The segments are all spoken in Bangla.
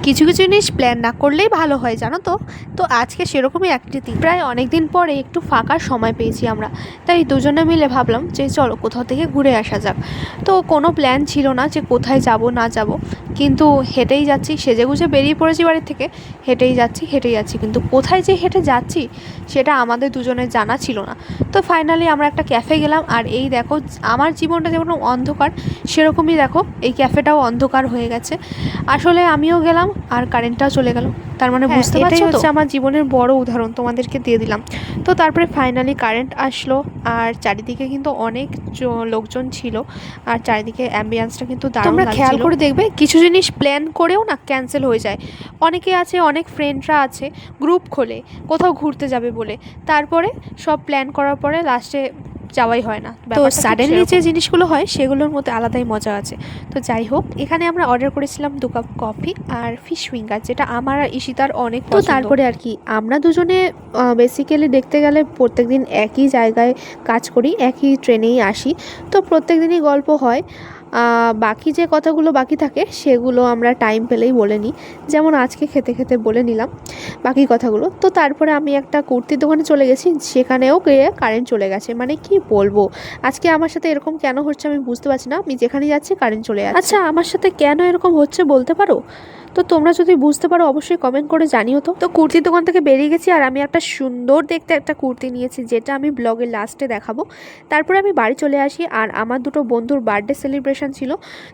কিছু কিছু জিনিস প্ল্যান না করলেই ভালো হয়, জানো তো। তো আজকে সেরকমই একটি দিন, প্রায় অনেক দিন পরে একটু ফাঁকার সময় পেয়েছি আমরা, তাই দুজনে মিলে ভাবলাম যে চলো কোথাও থেকে ঘুরে আসা যাক। তো কোনো প্ল্যান ছিল না যে কোথায় যাব না যাব, কিন্তু হেঁটেই যাচ্ছি, সেজেগুজে বেরিয়ে পড়েছি বাড়ির থেকে, হেঁটেই যাচ্ছি, কিন্তু কোথায় যে হেঁটে যাচ্ছি সেটা আমাদের দুজনের জানা ছিল না। তো ফাইনালি আমরা একটা ক্যাফে গেলাম, আর এই দেখো আমার জীবনটা যেমন অন্ধকার সেরকমই দেখো এই ক্যাফেটাও অন্ধকার হয়ে গেছে। আসলে আমিও গেলাম আর কারেন্টটাও চলে গেল, তার মানে বুঝতে পারছো, এটাই হচ্ছে আমার জীবনের বড় উদাহরণ, তোমাদেরকে দিয়ে দিলাম। তো তারপরে ফাইনালি কারেন্ট আসলো, আর চারিদিকে কিন্তু অনেক লোকজন ছিল, আর চারিদিকে অ্যাম্বিয়েন্সটা কিন্তু দারুণ লাগছিল। তোমরা খেয়াল করে দেখবে কিছু জিনিস প্ল্যান করেও না ক্যান্সেল হয়ে যায়। অনেকে আছে, অনেক ফ্রেন্ডরা আছে গ্রুপ খোলে কোথাও ঘুরতে যাবে বলে, তারপরে সব প্ল্যান করার পরে লাস্টে যাওয়াই হয় না। তো সাডেনলি যে জিনিসগুলো হয় সেগুলোর মধ্যে আলাদাই মজা আছে। তো যাই হোক, এখানে আমরা অর্ডার করেছিলাম 2 কাপ কফি আর ফিশ ফিঙ্গার, যেটা আমার আর ঈশিতার অনেক পছন্দ। তো তারপরে আর কি আমরা দুজনে বেসিক্যালি দেখতে গেলে প্রত্যেকদিন একই জায়গায় কাজ করি, একই ট্রেনেই আসি, তো প্রত্যেক দিনই গল্প হয়। বাকি যে কথাগুলো বাকি থাকে সেগুলো আমরা টাইম পেলেই বলে নিই, যেমন আজকে খেতে খেতে বলে নিলাম বাকি কথাগুলো। তো তারপরে আমি একটা কুর্তির দোকানে চলে গেছি, সেখানেও গিয়ে কারেন্ট চলে গেছে। মানে কি বলবো, আজকে আমার সাথে এরকম কেন হচ্ছে আমি বুঝতে পারছি না। আমি যেখানে যাচ্ছি কারেন্ট চলে যাচ্ছে। আচ্ছা, আমার সাথে কেন এরকম হচ্ছে বলতে পারো? তো তোমরা যদি বুঝতে পারো অবশ্যই কমেন্ট করে জানিও। তো কুর্তির দোকান থেকে বেরিয়ে গেছি, আর আমি একটা সুন্দর দেখতে একটা কুর্তি নিয়েছি, যেটা আমি ব্লগের লাস্টে দেখাবো। তারপরে আমি বাড়ি চলে আসি, আর আমার দুটো বন্ধুর বার্থডে সেলিব্রেশন ছিল,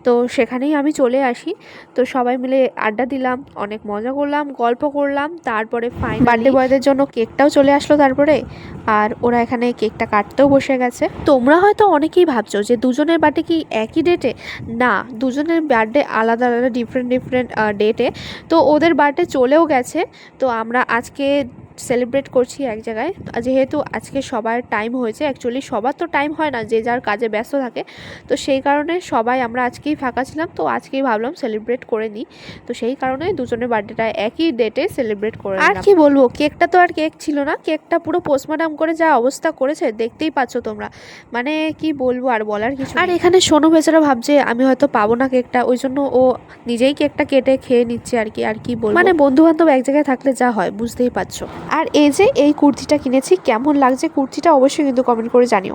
তো সেখানেই আমি চলে আসি। তো সবাই মিলে আড্ডা দিলাম, অনেক মজা করলাম, গল্প করলাম। তারপরে ফাইনালি বার্থডে বয়দের জন্য কেকটাও চলে আসলো তারপরে, আর ওরা এখানে কেকটা কাটতেও বসে গেছে। তোমরা হয়তো অনেকেই ভাবছো যে দুজনের বার্থডে কি একই ডেটে? না, দুজনের বার্থডে আলাদা আলাদা ডিফারেন্ট ডেটে। তো ওদের বার্থডে চলেও গেছে, তো আমরা আজকে সেলিব্রেট করছি এক জায়গায়। যেহেতু আজকে সবার টাইম হয়েছে, অ্যাকচুয়ালি সবার তো টাইম হয় না, যে যার কাজে ব্যস্ত থাকে, তো সেই কারণে সবাই আমরা আজকেই ফাঁকা ছিলাম, তো আজকেই ভাবলাম সেলিব্রেট করে নিই। তো সেই কারণে দুজনের বার্থডেটা একই ডেটে সেলিব্রেট করে নিলাম। আর কি বলবো, কেকটা তো আর কেক ছিল না, কেকটা পুরো পোস্টমর্টম করে যা অবস্থা করেছে দেখতেই পাচ্ছ তোমরা। মানে কি বলবো, আর বলার কিছু। আর এখানে সোনু বেচারা ভাবছে আমি হয়তো পাবো না কেকটা, ওই জন্য ও নিজেই কেকটা কেটে খেয়ে নিচ্ছে আর কি বলবো। মানে বন্ধু বান্ধব এক জায়গায় থাকলে যা হয় বুঝতেই পারছো। আর এই যে এই কুর্তিটা কিনেছি, কেমন লাগছে কুর্তিটা অবশ্যই কিন্তু কমেন্ট করে জানিও।